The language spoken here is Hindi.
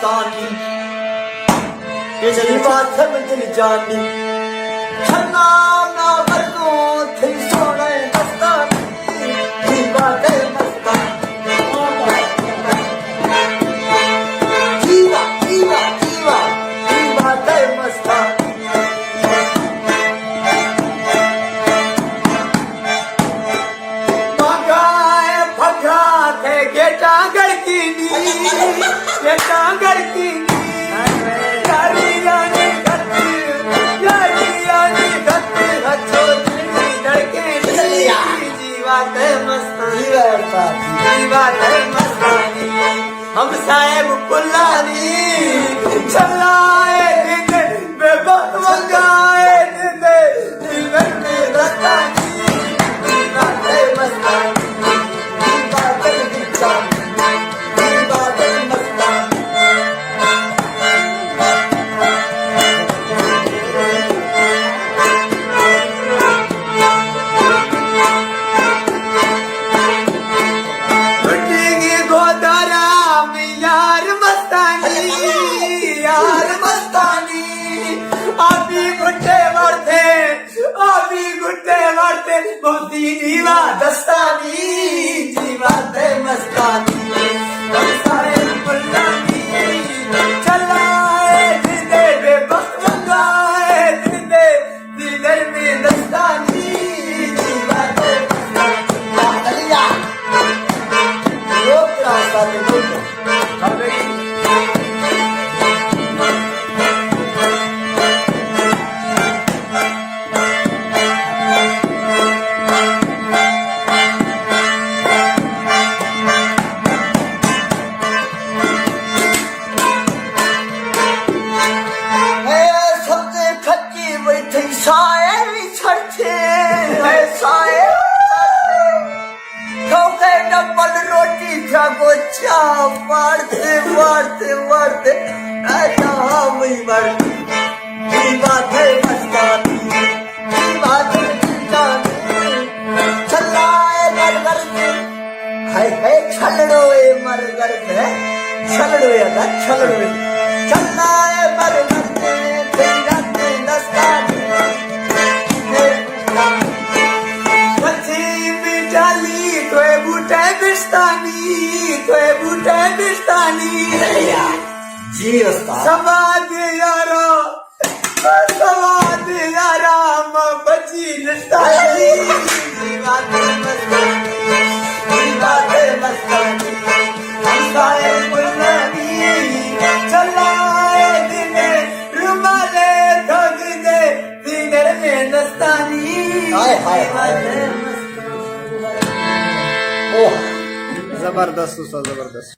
मस्तानी ये बात है दिल जानी छन्ना ना बरको थे सोने मस्तानी ये बात है मस्तानी जीवा जीवा जीवा ये बात है मस्तानी मंगाए फकरा थे गेटा गड़की गेटा गड़की हम साहेब पुल्लानी चलाए दिन बेबक मंगाए दिन रस्तानी मस्तानी जीवा दस्तानी जीवा ते मस्तानी हम सारे पुल्लानी चलाए दिले बेबक मंगाए दिले दिगर में दस्तानी जीवा ते मस्तानी लोग रास्ता में लोग गोचा मारते मारते मारते बात है मस्तानी बात चलाए मरगर है छलड़ो मरगर है छलड़ो छलड़ो चलाए मरगर जी समाज यारा बची निस्तानी बात मस्तानी हम सारे पुल्लानी चलाए दिने रुमाले ठग दे दिगर में दस्तानी जबरदस्त जबरदस्त